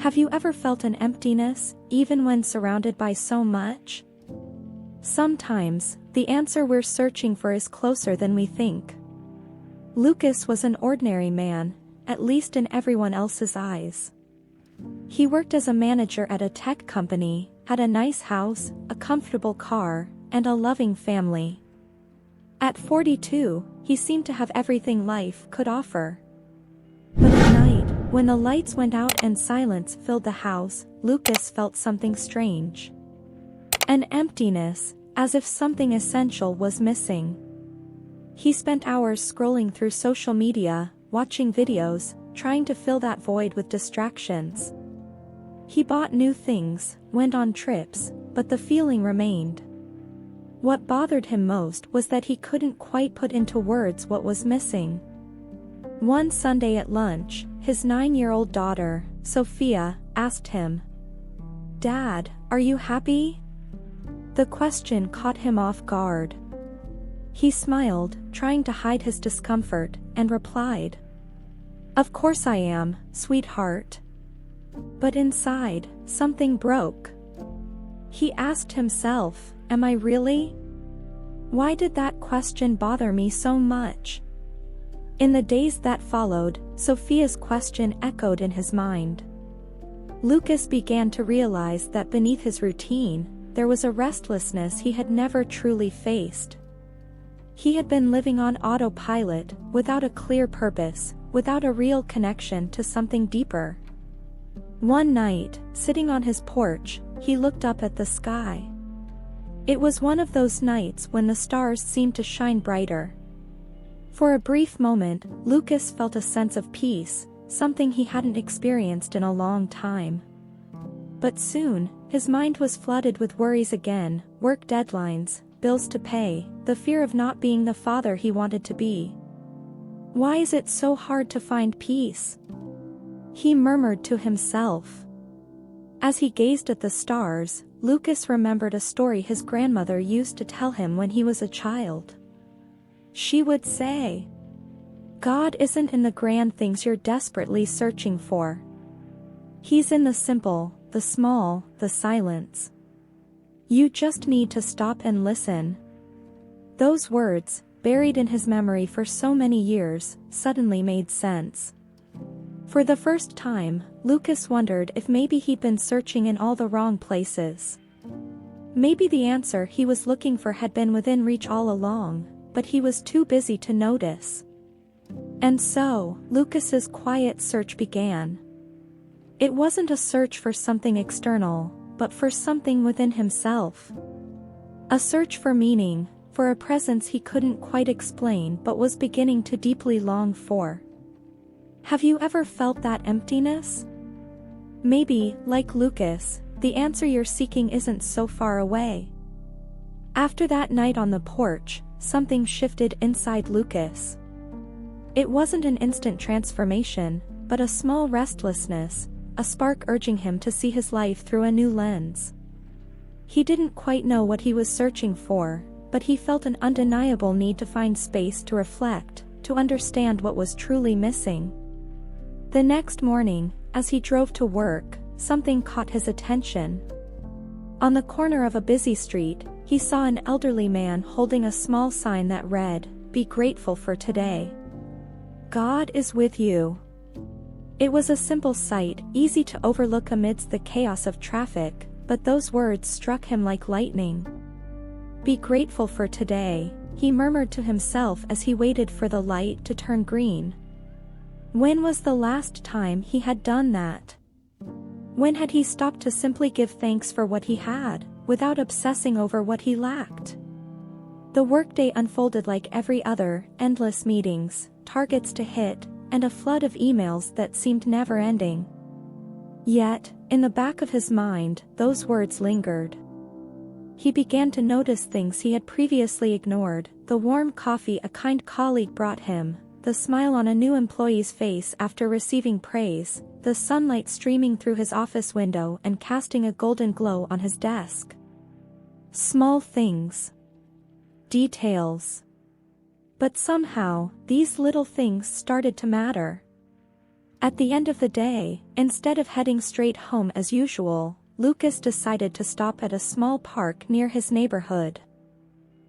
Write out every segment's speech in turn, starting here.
Have you ever felt an emptiness, even when surrounded by so much? Sometimes, the answer we're searching for is closer than we think. Lucas was an ordinary man, at least in everyone else's eyes. He worked as a manager at a tech company, had a nice house, a comfortable car, and a loving family. At 42, he seemed to have everything life could offer. But at night, when the lights went out and silence filled the house, Lucas felt something strange. An emptiness, as if something essential was missing. He spent hours scrolling through social media, watching videos, trying to fill that void with distractions. He bought new things, went on trips, but the feeling remained. What bothered him most was that he couldn't quite put into words what was missing. One Sunday at lunch, his 9-year-old daughter, Sophia, asked him, "Dad, are you happy?" The question caught him off guard. He smiled, trying to hide his discomfort, and replied, "Of course I am, sweetheart." But inside, something broke. He asked himself, "Am I really?" Why did that question bother me so much? In the days that followed, Sophia's question echoed in his mind. Lucas began to realize that beneath his routine, there was a restlessness he had never truly faced. He had been living on autopilot, without a clear purpose, without a real connection to something deeper. One night, sitting on his porch, he looked up at the sky. It was one of those nights when the stars seemed to shine brighter. For a brief moment, Lucas felt a sense of peace, something he hadn't experienced in a long time. But soon, his mind was flooded with worries again, work deadlines, bills to pay, the fear of not being the father he wanted to be. Why is it so hard to find peace? He murmured to himself. As he gazed at the stars, Lucas remembered a story his grandmother used to tell him when he was a child. She would say, "God isn't in the grand things you're desperately searching for. He's in the simple, the small, the silence. You just need to stop and listen." Those words, buried in his memory for so many years, suddenly made sense. For the first time, Lucas wondered if maybe he'd been searching in all the wrong places. Maybe the answer he was looking for had been within reach all along, but he was too busy to notice. And so, Lucas's quiet search began. It wasn't a search for something external, but for something within himself. A search for meaning, for a presence he couldn't quite explain but was beginning to deeply long for. Have you ever felt that emptiness? Maybe, like Lucas, the answer you're seeking isn't so far away. After that night on the porch, something shifted inside Lucas. It wasn't an instant transformation, but a small restlessness, a spark urging him to see his life through a new lens. He didn't quite know what he was searching for, but he felt an undeniable need to find space to reflect, to understand what was truly missing. The next morning, as he drove to work, something caught his attention. On the corner of a busy street, he saw an elderly man holding a small sign that read, "Be grateful for today. God is with you." It was a simple sight, easy to overlook amidst the chaos of traffic, but those words struck him like lightning. "Be grateful for today," he murmured to himself as he waited for the light to turn green. When was the last time he had done that? When had he stopped to simply give thanks for what he had, without obsessing over what he lacked? The workday unfolded like every other, endless meetings, targets to hit, and a flood of emails that seemed never-ending. Yet, in the back of his mind, those words lingered. He began to notice things he had previously ignored: the warm coffee a kind colleague brought him, the smile on a new employee's face after receiving praise, the sunlight streaming through his office window and casting a golden glow on his desk. Small things. Details. But somehow, these little things started to matter. At the end of the day, instead of heading straight home as usual, Lucas decided to stop at a small park near his neighborhood.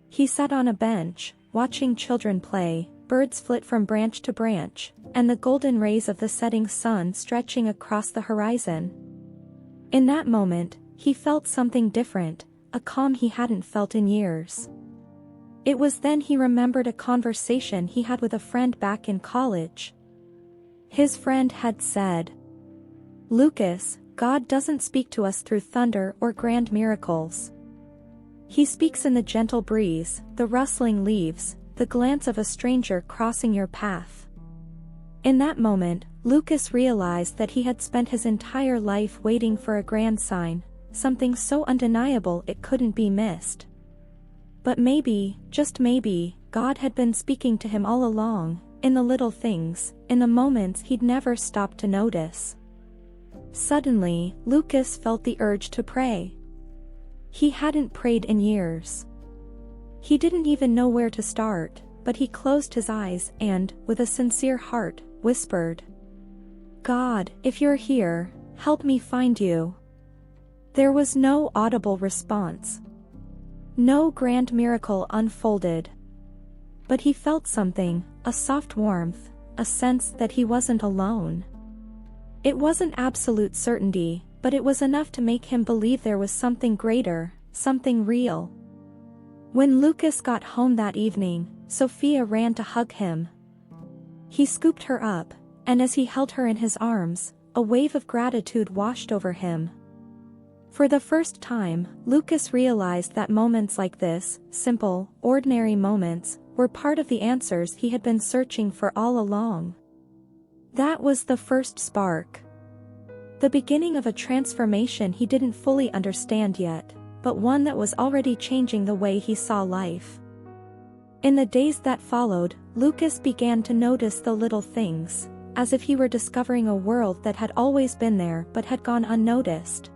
He sat on a bench, watching children play, birds flit from branch to branch, and the golden rays of the setting sun stretching across the horizon. In that moment, he felt something different, a calm he hadn't felt in years. It was then he remembered a conversation he had with a friend back in college. His friend had said, "Lucas, God doesn't speak to us through thunder or grand miracles. He speaks in the gentle breeze, the rustling leaves, the glance of a stranger crossing your path." In that moment, Lucas realized that he had spent his entire life waiting for a grand sign, something so undeniable it couldn't be missed. But maybe, just maybe, God had been speaking to him all along, in the little things, in the moments he'd never stopped to notice. Suddenly, Lucas felt the urge to pray. He hadn't prayed in years. He didn't even know where to start, but he closed his eyes and, with a sincere heart, whispered, "God, if you're here, help me find you." There was no audible response. No grand miracle unfolded. But he felt something, a soft warmth, a sense that he wasn't alone. It wasn't absolute certainty, but it was enough to make him believe there was something greater, something real. When Lucas got home that evening, Sophia ran to hug him. He scooped her up, and as he held her in his arms, a wave of gratitude washed over him. For the first time, Lucas realized that moments like this, simple, ordinary moments, were part of the answers he had been searching for all along. That was the first spark. The beginning of a transformation he didn't fully understand yet, but one that was already changing the way he saw life. In the days that followed, Lucas began to notice the little things, as if he were discovering a world that had always been there but had gone unnoticed.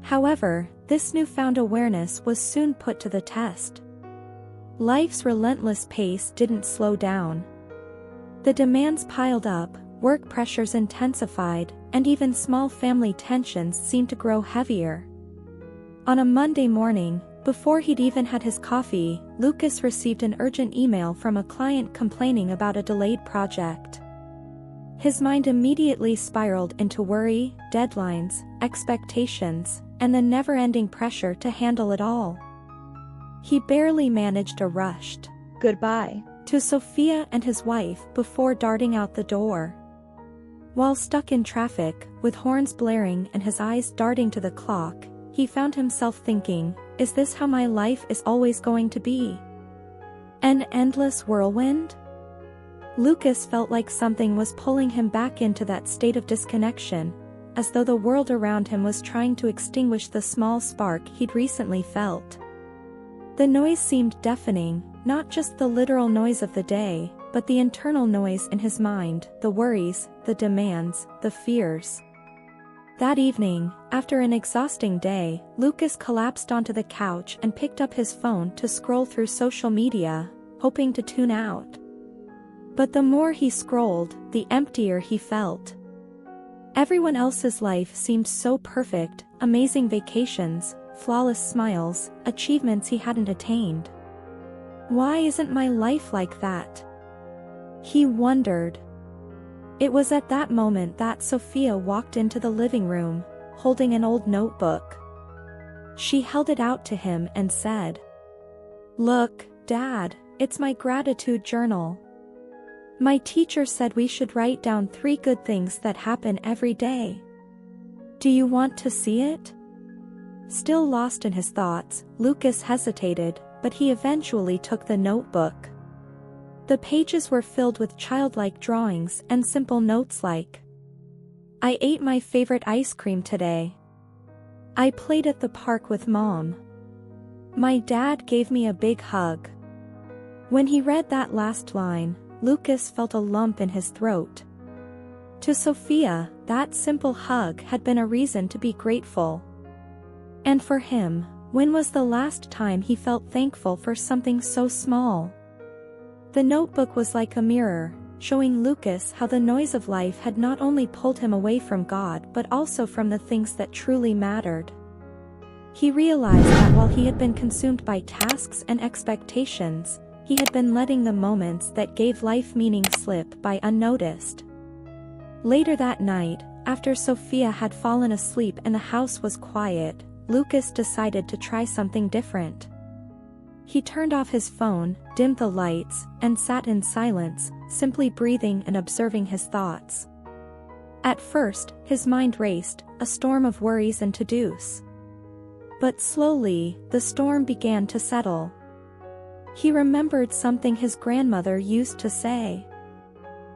However, this newfound awareness was soon put to the test. Life's relentless pace didn't slow down. The demands piled up, work pressures intensified, and even small family tensions seemed to grow heavier. On a Monday morning, before he'd even had his coffee, Lucas received an urgent email from a client complaining about a delayed project. His mind immediately spiraled into worry, deadlines, expectations, and the never-ending pressure to handle it all. He barely managed a rushed goodbye to Sophia and his wife before darting out the door. While stuck in traffic, with horns blaring and his eyes darting to the clock, he found himself thinking, is this how my life is always going to be? An endless whirlwind? Lucas felt like something was pulling him back into that state of disconnection, as though the world around him was trying to extinguish the small spark he'd recently felt. The noise seemed deafening, not just the literal noise of the day, but the internal noise in his mind, the worries, the demands, the fears. That evening, after an exhausting day, Lucas collapsed onto the couch and picked up his phone to scroll through social media, hoping to tune out. But the more he scrolled, the emptier he felt. Everyone else's life seemed so perfect, amazing vacations, flawless smiles, achievements he hadn't attained. Why isn't my life like that? He wondered. It was at that moment that Sophia walked into the living room, holding an old notebook. She held it out to him and said, "Look, Dad, it's my gratitude journal. My teacher said we should write down 3 good things that happen every day. Do you want to see it?" Still lost in his thoughts, Lucas hesitated, but he eventually took the notebook. The pages were filled with childlike drawings and simple notes like, "I ate my favorite ice cream today. I played at the park with Mom. My dad gave me a big hug." When he read that last line, Lucas felt a lump in his throat. To Sophia, that simple hug had been a reason to be grateful. And for him, when was the last time he felt thankful for something so small? The notebook was like a mirror, showing Lucas how the noise of life had not only pulled him away from God but also from the things that truly mattered. He realized that while he had been consumed by tasks and expectations, he had been letting the moments that gave life meaning slip by unnoticed. Later that night, after Sophia had fallen asleep and the house was quiet, Lucas decided to try something different. He turned off his phone, dimmed the lights, and sat in silence, simply breathing and observing his thoughts. At first, his mind raced, a storm of worries and to-dos. But slowly, the storm began to settle. He remembered something his grandmother used to say.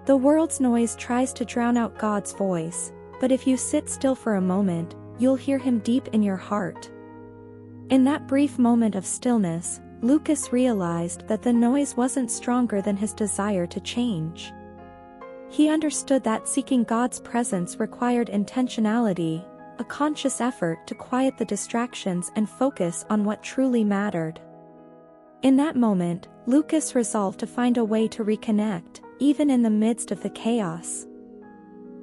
The world's noise tries to drown out God's voice, but if you sit still for a moment, you'll hear him deep in your heart. In that brief moment of stillness, Lucas realized that the noise wasn't stronger than his desire to change. He understood that seeking God's presence required intentionality, a conscious effort to quiet the distractions and focus on what truly mattered. In that moment, Lucas resolved to find a way to reconnect, even in the midst of the chaos.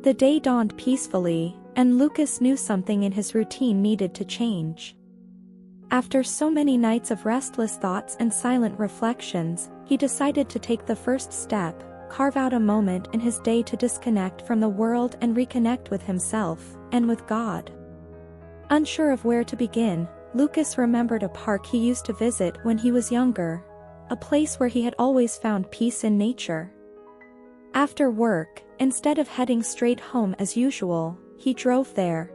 The day dawned peacefully, and Lucas knew something in his routine needed to change. After so many nights of restless thoughts and silent reflections, he decided to take the first step, carve out a moment in his day to disconnect from the world and reconnect with himself, and with God. Unsure of where to begin, Lucas remembered a park he used to visit when he was younger, a place where he had always found peace in nature. After work, instead of heading straight home as usual, he drove there.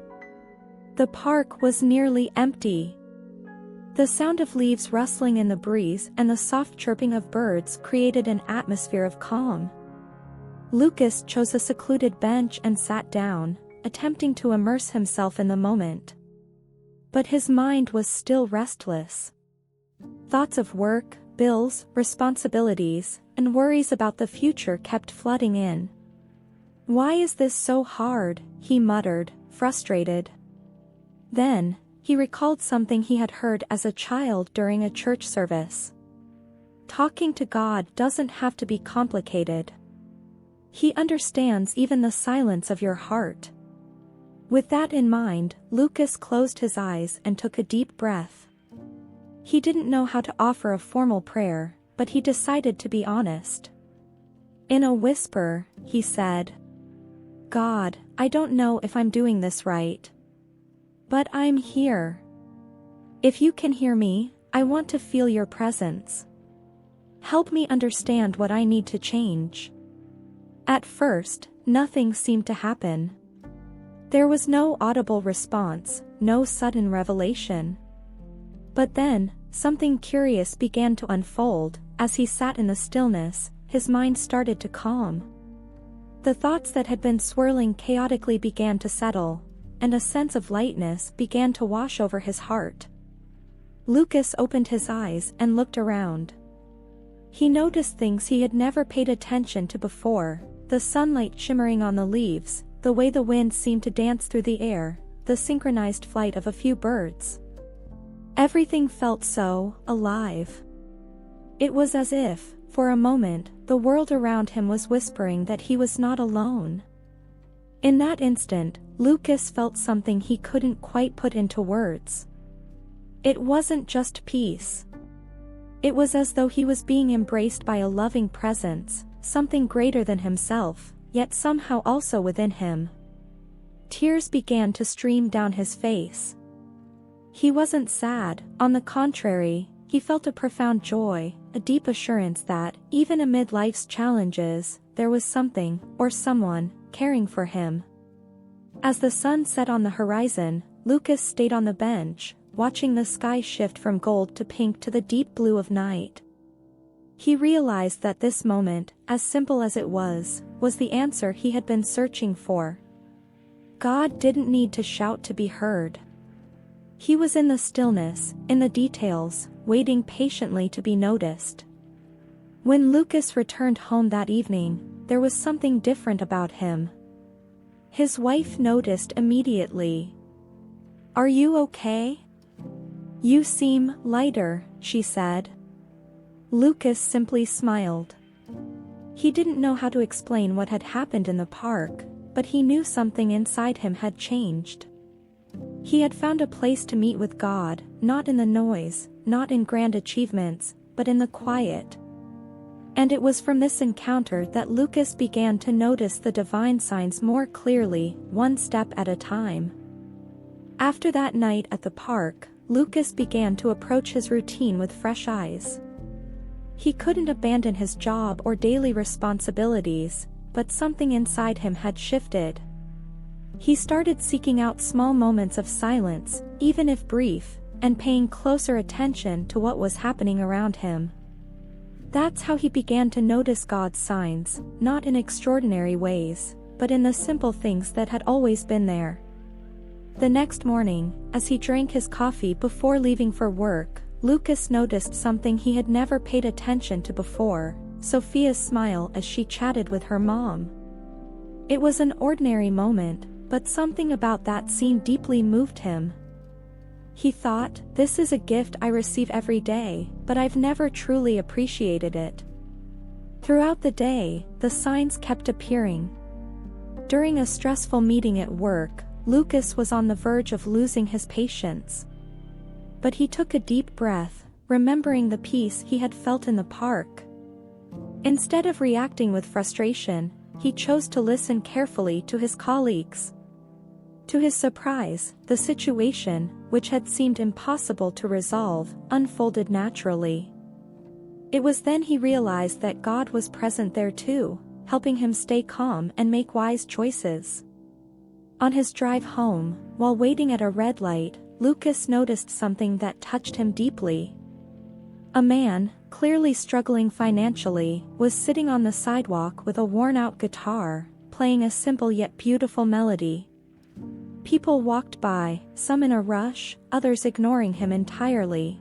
The park was nearly empty. The sound of leaves rustling in the breeze and the soft chirping of birds created an atmosphere of calm. Lucas chose a secluded bench and sat down, attempting to immerse himself in the moment. But his mind was still restless. Thoughts of work, bills, responsibilities, and worries about the future kept flooding in. "Why is this so hard?" he muttered, frustrated. Then, he recalled something he had heard as a child during a church service. Talking to God doesn't have to be complicated. He understands even the silence of your heart. With that in mind, Lucas closed his eyes and took a deep breath. He didn't know how to offer a formal prayer, but he decided to be honest. In a whisper, he said, "God, I don't know if I'm doing this right. But I'm here. If you can hear me, I want to feel your presence. Help me understand what I need to change." At first, nothing seemed to happen. There was no audible response, no sudden revelation. But then, something curious began to unfold. As he sat in the stillness, his mind started to calm. The thoughts that had been swirling chaotically began to settle, and a sense of lightness began to wash over his heart. Lucas opened his eyes and looked around. He noticed things he had never paid attention to before: the sunlight shimmering on the leaves, the way the wind seemed to dance through the air, the synchronized flight of a few birds. Everything felt so alive. It was as if, for a moment, the world around him was whispering that he was not alone. In that instant, Lucas felt something he couldn't quite put into words. It wasn't just peace. It was as though he was being embraced by a loving presence, something greater than himself, yet somehow also within him. Tears began to stream down his face. He wasn't sad, on the contrary, he felt a profound joy, a deep assurance that, even amid life's challenges, there was something, or someone, caring for him. As the sun set on the horizon, Lucas stayed on the bench, watching the sky shift from gold to pink to the deep blue of night. He realized that this moment, as simple as it was the answer he had been searching for. God didn't need to shout to be heard. He was in the stillness, in the details, waiting patiently to be noticed. When Lucas returned home that evening, there was something different about him. His wife noticed immediately. "Are you okay? You seem lighter," she said. Lucas simply smiled. He didn't know how to explain what had happened in the park, but he knew something inside him had changed. He had found a place to meet with God, not in the noise, not in grand achievements, but in the quiet. And it was from this encounter that Lucas began to notice the divine signs more clearly, one step at a time. After that night at the park, Lucas began to approach his routine with fresh eyes. He couldn't abandon his job or daily responsibilities, but something inside him had shifted. He started seeking out small moments of silence, even if brief, and paying closer attention to what was happening around him. That's how he began to notice God's signs, not in extraordinary ways, but in the simple things that had always been there. The next morning, as he drank his coffee before leaving for work, Lucas noticed something he had never paid attention to before: Sophia's smile as she chatted with her mom. It was an ordinary moment, but something about that scene deeply moved him. He thought, "This is a gift I receive every day, but I've never truly appreciated it." Throughout the day, the signs kept appearing. During a stressful meeting at work, Lucas was on the verge of losing his patience. But he took a deep breath, remembering the peace he had felt in the park. Instead of reacting with frustration, he chose to listen carefully to his colleagues. To his surprise, the situation, which had seemed impossible to resolve, unfolded naturally. It was then he realized that God was present there too, helping him stay calm and make wise choices. On his drive home, while waiting at a red light, Lucas noticed something that touched him deeply. A man, clearly struggling financially, was sitting on the sidewalk with a worn-out guitar, playing a simple yet beautiful melody. People walked by, some in a rush, others ignoring him entirely.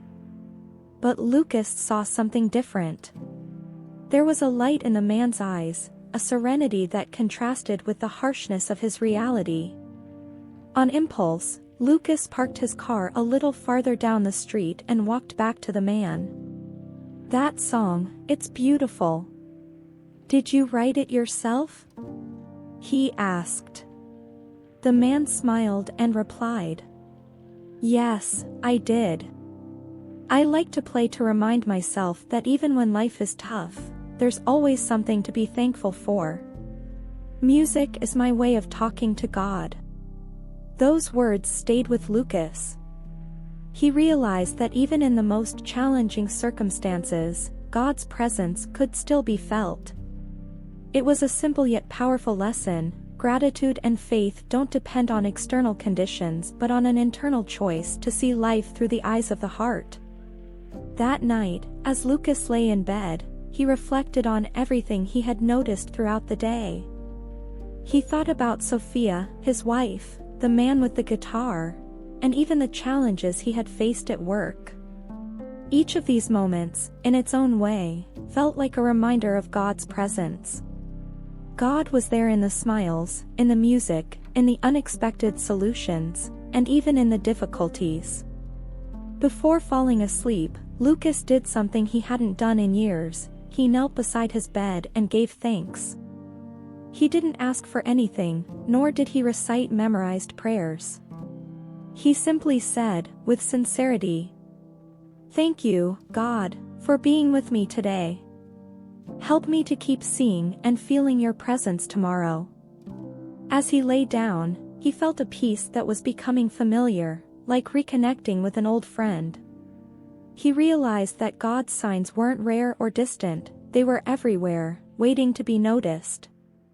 But Lucas saw something different. There was a light in the man's eyes, a serenity that contrasted with the harshness of his reality. On impulse, Lucas parked his car a little farther down the street and walked back to the man. "That song, it's beautiful. Did you write it yourself?" he asked. The man smiled and replied, "Yes, I did. I like to play to remind myself that even when life is tough, there's always something to be thankful for. Music is my way of talking to God." Those words stayed with Lucas. He realized that even in the most challenging circumstances, God's presence could still be felt. It was a simple yet powerful lesson. Gratitude and faith don't depend on external conditions but on an internal choice to see life through the eyes of the heart. That night, as Lucas lay in bed, he reflected on everything he had noticed throughout the day. He thought about Sophia, his wife, the man with the guitar, and even the challenges he had faced at work. Each of these moments, in its own way, felt like a reminder of God's presence. God was there in the smiles, in the music, in the unexpected solutions, and even in the difficulties. Before falling asleep, Lucas did something he hadn't done in years. He knelt beside his bed and gave thanks. He didn't ask for anything, nor did he recite memorized prayers. He simply said, with sincerity, "Thank you, God, for being with me today. Help me to keep seeing and feeling your presence tomorrow." As he lay down, he felt a peace that was becoming familiar, like reconnecting with an old friend. He realized that God's signs weren't rare or distant, they were everywhere, waiting to be noticed.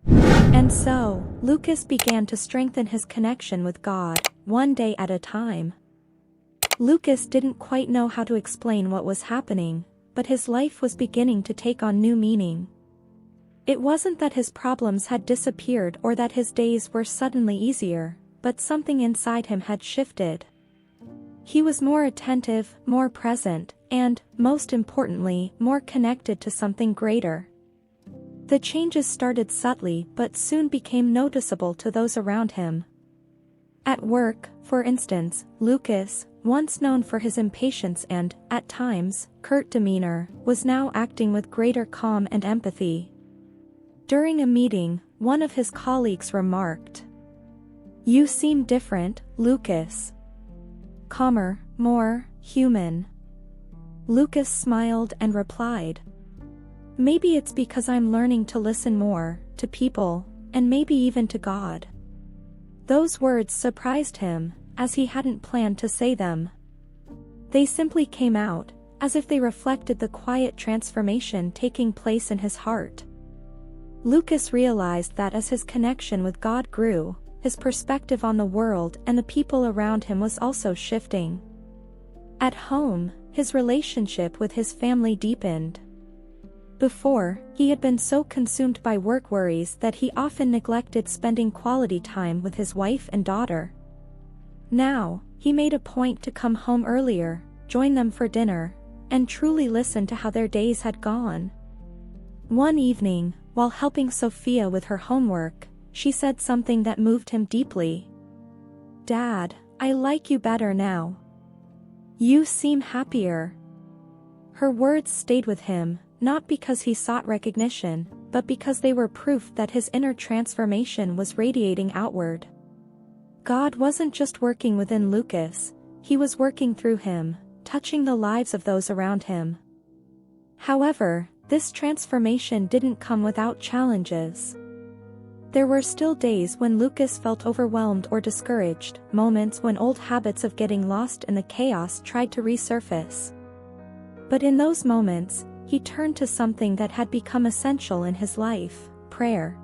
And so, Lucas began to strengthen his connection with God, one day at a time. Lucas didn't quite know how to explain what was happening, but his life was beginning to take on new meaning. It wasn't that his problems had disappeared or that his days were suddenly easier, but something inside him had shifted. He was more attentive, more present, and, most importantly, more connected to something greater. The changes started subtly but soon became noticeable to those around him. At work, for instance, Lucas, once known for his impatience and, at times, curt demeanor, was now acting with greater calm and empathy. During a meeting, one of his colleagues remarked, "You seem different, Lucas. Calmer, more human." Lucas smiled and replied, "Maybe it's because I'm learning to listen more to people, and maybe even to God." Those words surprised him, as he hadn't planned to say them. They simply came out, as if they reflected the quiet transformation taking place in his heart. Lucas realized that as his connection with God grew, his perspective on the world and the people around him was also shifting. At home, his relationship with his family deepened. Before, he had been so consumed by work worries that he often neglected spending quality time with his wife and daughter. Now, he made a point to come home earlier, join them for dinner, and truly listen to how their days had gone. One evening, while helping Sophia with her homework, she said something that moved him deeply. "Dad, I like you better now. You seem happier." Her words stayed with him, not because he sought recognition, but because they were proof that his inner transformation was radiating outward. God wasn't just working within Lucas, he was working through him, touching the lives of those around him. However, this transformation didn't come without challenges. There were still days when Lucas felt overwhelmed or discouraged, moments when old habits of getting lost in the chaos tried to resurface. But in those moments, he turned to something that had become essential in his life: prayer.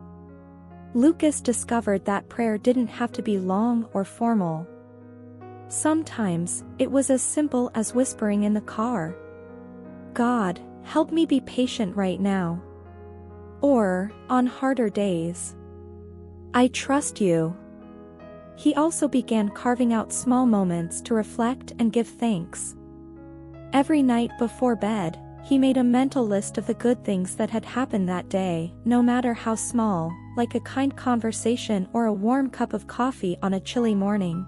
Lucas discovered that prayer didn't have to be long or formal. Sometimes, it was as simple as whispering in the car, "God, help me be patient right now." Or, on harder days, "I trust you." He also began carving out small moments to reflect and give thanks. Every night before bed, he made a mental list of the good things that had happened that day, no matter how small, like a kind conversation or a warm cup of coffee on a chilly morning.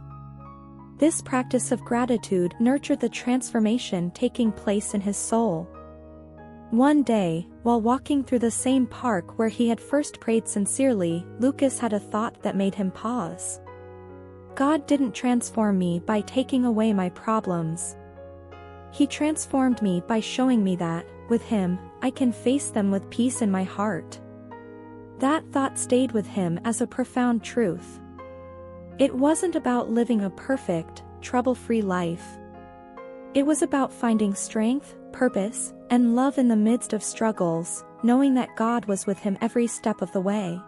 This practice of gratitude nurtured the transformation taking place in his soul. One day, while walking through the same park where he had first prayed sincerely, Lucas had a thought that made him pause. God didn't transform me by taking away my problems. He transformed me by showing me that, with Him, I can face them with peace in my heart. That thought stayed with him as a profound truth. It wasn't about living a perfect, trouble-free life. It was about finding strength, purpose, and love in the midst of struggles, knowing that God was with him every step of the way.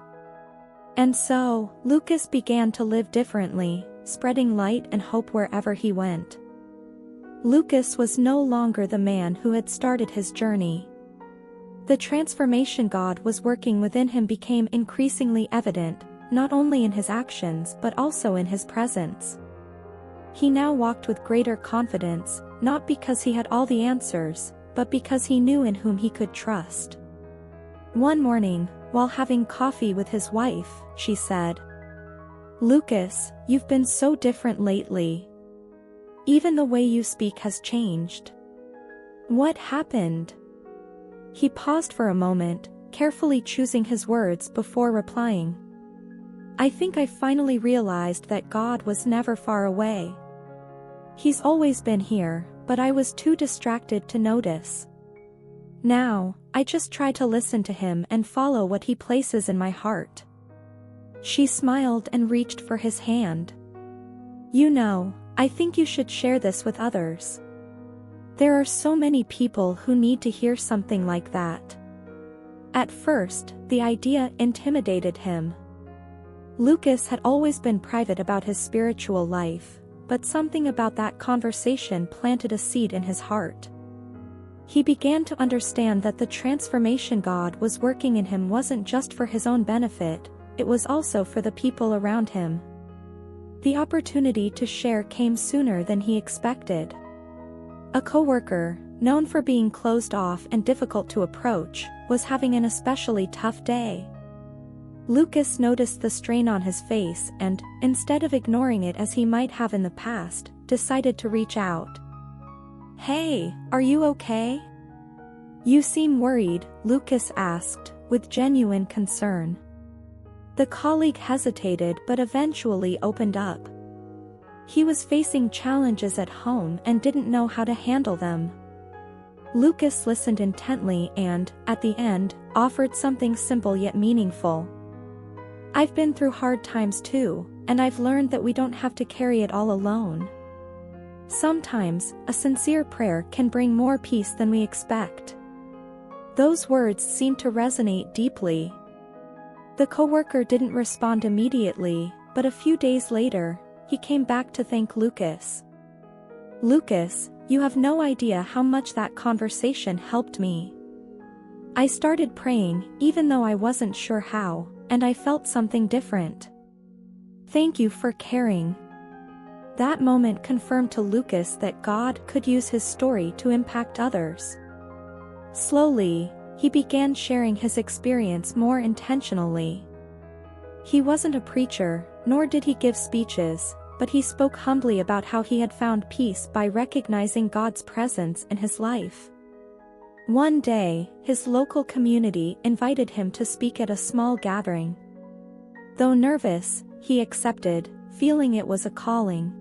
And so, Lucas began to live differently, spreading light and hope wherever he went. Lucas was no longer the man who had started his journey. The transformation God was working within him became increasingly evident, not only in his actions but also in his presence. He now walked with greater confidence, not because he had all the answers, but because he knew in whom he could trust. One morning, while having coffee with his wife, she said, "Lucas, you've been so different lately. Even the way you speak has changed. What happened?" He paused for a moment, carefully choosing his words before replying. "I think I finally realized that God was never far away. He's always been here, but I was too distracted to notice. Now, I just try to listen to Him and follow what He places in my heart." She smiled and reached for his hand. "You know, I think you should share this with others. There are so many people who need to hear something like that." At first, the idea intimidated him. Lucas had always been private about his spiritual life, but something about that conversation planted a seed in his heart. He began to understand that the transformation God was working in him wasn't just for his own benefit, it was also for the people around him. The opportunity to share came sooner than he expected. A coworker, known for being closed off and difficult to approach, was having an especially tough day. Lucas noticed the strain on his face and, instead of ignoring it as he might have in the past, decided to reach out. "Hey, are you okay? You seem worried," Lucas asked, with genuine concern. The colleague hesitated but eventually opened up. He was facing challenges at home and didn't know how to handle them. Lucas listened intently and, at the end, offered something simple yet meaningful. "I've been through hard times too, and I've learned that we don't have to carry it all alone. Sometimes, a sincere prayer can bring more peace than we expect." Those words seemed to resonate deeply. The coworker didn't respond immediately, but a few days later, he came back to thank Lucas. "Lucas, you have no idea how much that conversation helped me. I started praying, even though I wasn't sure how, and I felt something different. Thank you for caring." That moment confirmed to Lucas that God could use his story to impact others. Slowly, he began sharing his experience more intentionally. He wasn't a preacher, nor did he give speeches, but he spoke humbly about how he had found peace by recognizing God's presence in his life. One day, his local community invited him to speak at a small gathering. Though nervous, he accepted, feeling it was a calling.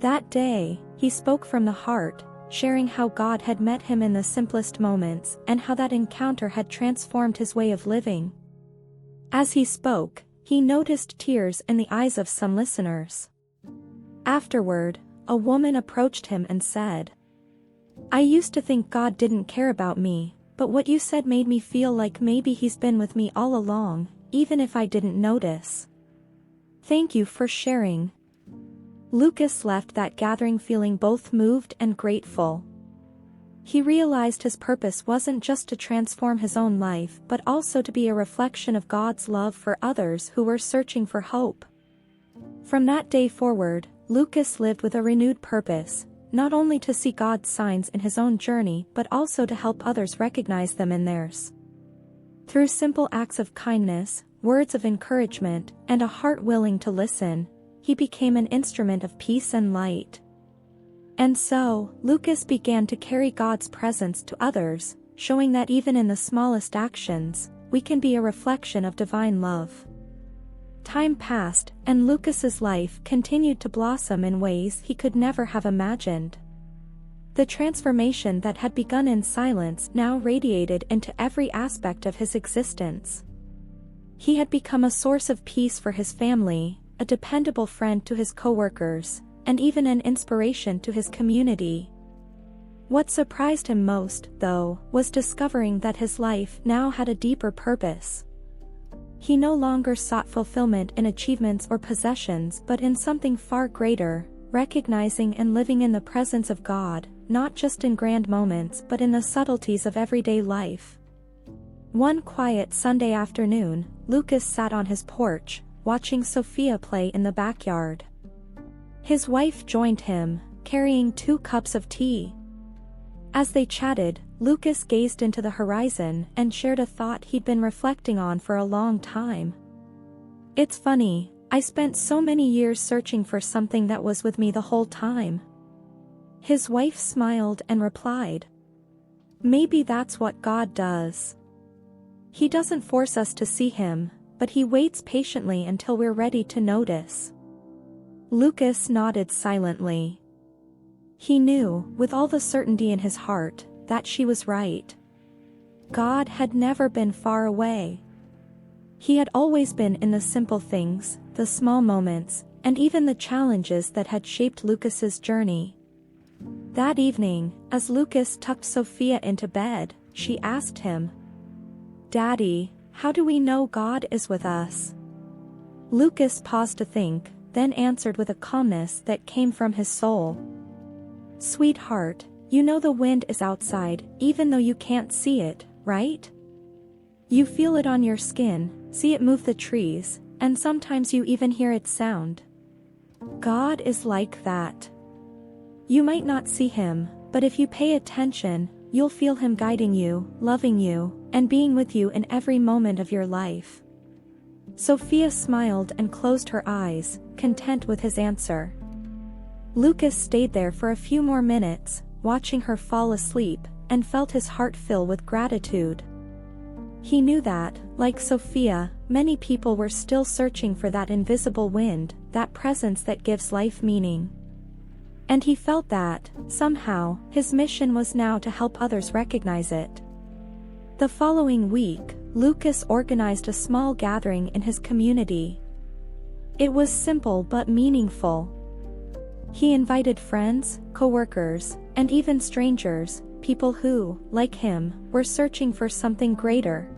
That day, he spoke from the heart, sharing how God had met him in the simplest moments and how that encounter had transformed his way of living. As he spoke, he noticed tears in the eyes of some listeners. Afterward, a woman approached him and said, "I used to think God didn't care about me, but what you said made me feel like maybe He's been with me all along, even if I didn't notice. Thank you for sharing." Lucas left that gathering feeling both moved and grateful. He realized his purpose wasn't just to transform his own life but also to be a reflection of God's love for others who were searching for hope. From that day forward, Lucas lived with a renewed purpose, not only to see God's signs in his own journey but also to help others recognize them in theirs. Through simple acts of kindness, words of encouragement, and a heart willing to listen, he became an instrument of peace and light. And so, Lucas began to carry God's presence to others, showing that even in the smallest actions, we can be a reflection of divine love. Time passed, and Lucas's life continued to blossom in ways he could never have imagined. The transformation that had begun in silence now radiated into every aspect of his existence. He had become a source of peace for his family, a dependable friend to his coworkers, and even an inspiration to his community. What surprised him most, though, was discovering that his life now had a deeper purpose. He no longer sought fulfillment in achievements or possessions but in something far greater, recognizing and living in the presence of God, not just in grand moments but in the subtleties of everyday life. One quiet Sunday afternoon, Lucas sat on his porch, watching Sophia play in the backyard. His wife joined him, carrying 2 cups of tea. As they chatted, Lucas gazed into the horizon and shared a thought he'd been reflecting on for a long time. "It's funny, I spent so many years searching for something that was with me the whole time." His wife smiled and replied, "Maybe that's what God does. He doesn't force us to see Him, but He waits patiently until we're ready to notice." Lucas nodded silently. He knew, with all the certainty in his heart, that she was right. God had never been far away. He had always been in the simple things, the small moments, and even the challenges that had shaped Lucas's journey. That evening, as Lucas tucked Sophia into bed, she asked him, "Daddy, how do we know God is with us?" Lucas paused to think, then answered with a calmness that came from his soul. "Sweetheart, you know the wind is outside, even though you can't see it, right? You feel it on your skin, see it move the trees, and sometimes you even hear its sound. God is like that. You might not see Him, but if you pay attention, you'll feel Him guiding you, loving you, and being with you in every moment of your life." Sophia smiled and closed her eyes, content with his answer. Lucas stayed there for a few more minutes, watching her fall asleep, and felt his heart fill with gratitude. He knew that, like Sophia, many people were still searching for that invisible wind, that presence that gives life meaning. And he felt that, somehow, his mission was now to help others recognize it. The following week, Lucas organized a small gathering in his community. It was simple but meaningful. He invited friends, coworkers, and even strangers, people who, like him, were searching for something greater.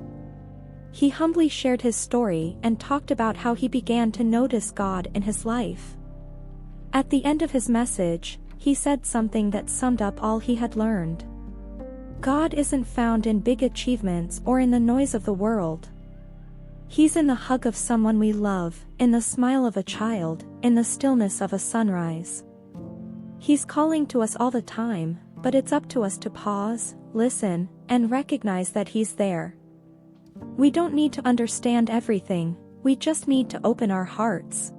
He humbly shared his story and talked about how he began to notice God in his life. At the end of his message, he said something that summed up all he had learned. God isn't found in big achievements or in the noise of the world. He's in the hug of someone we love, in the smile of a child, in the stillness of a sunrise. He's calling to us all the time, but it's up to us to pause, listen, and recognize that He's there. We don't need to understand everything, we just need to open our hearts.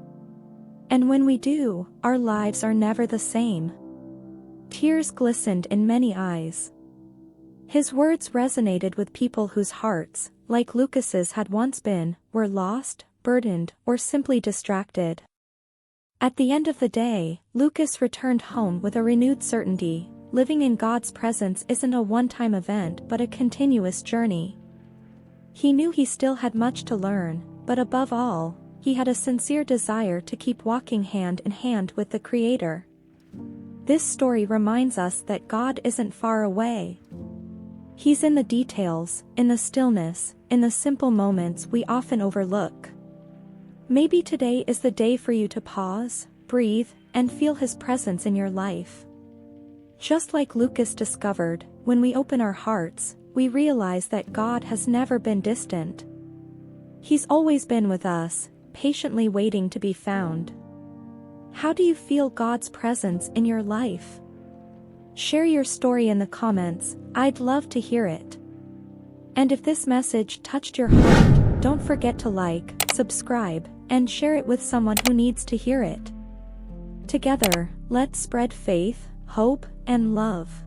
And when we do, our lives are never the same. Tears glistened in many eyes. His words resonated with people whose hearts, like Lucas's had once been, were lost, burdened, or simply distracted. At the end of the day, Lucas returned home with a renewed certainty: living in God's presence isn't a one-time event but a continuous journey. He knew he still had much to learn, but above all, he had a sincere desire to keep walking hand in hand with the Creator. This story reminds us that God isn't far away. He's in the details, in the stillness, in the simple moments we often overlook. Maybe today is the day for you to pause, breathe, and feel His presence in your life. Just like Lucas discovered, when we open our hearts, we realize that God has never been distant. He's always been with us, patiently waiting to be found. How do you feel God's presence in your life? Share your story in the comments, I'd love to hear it. And if this message touched your heart, don't forget to like, subscribe, and share it with someone who needs to hear it. Together, let's spread faith, hope, and love.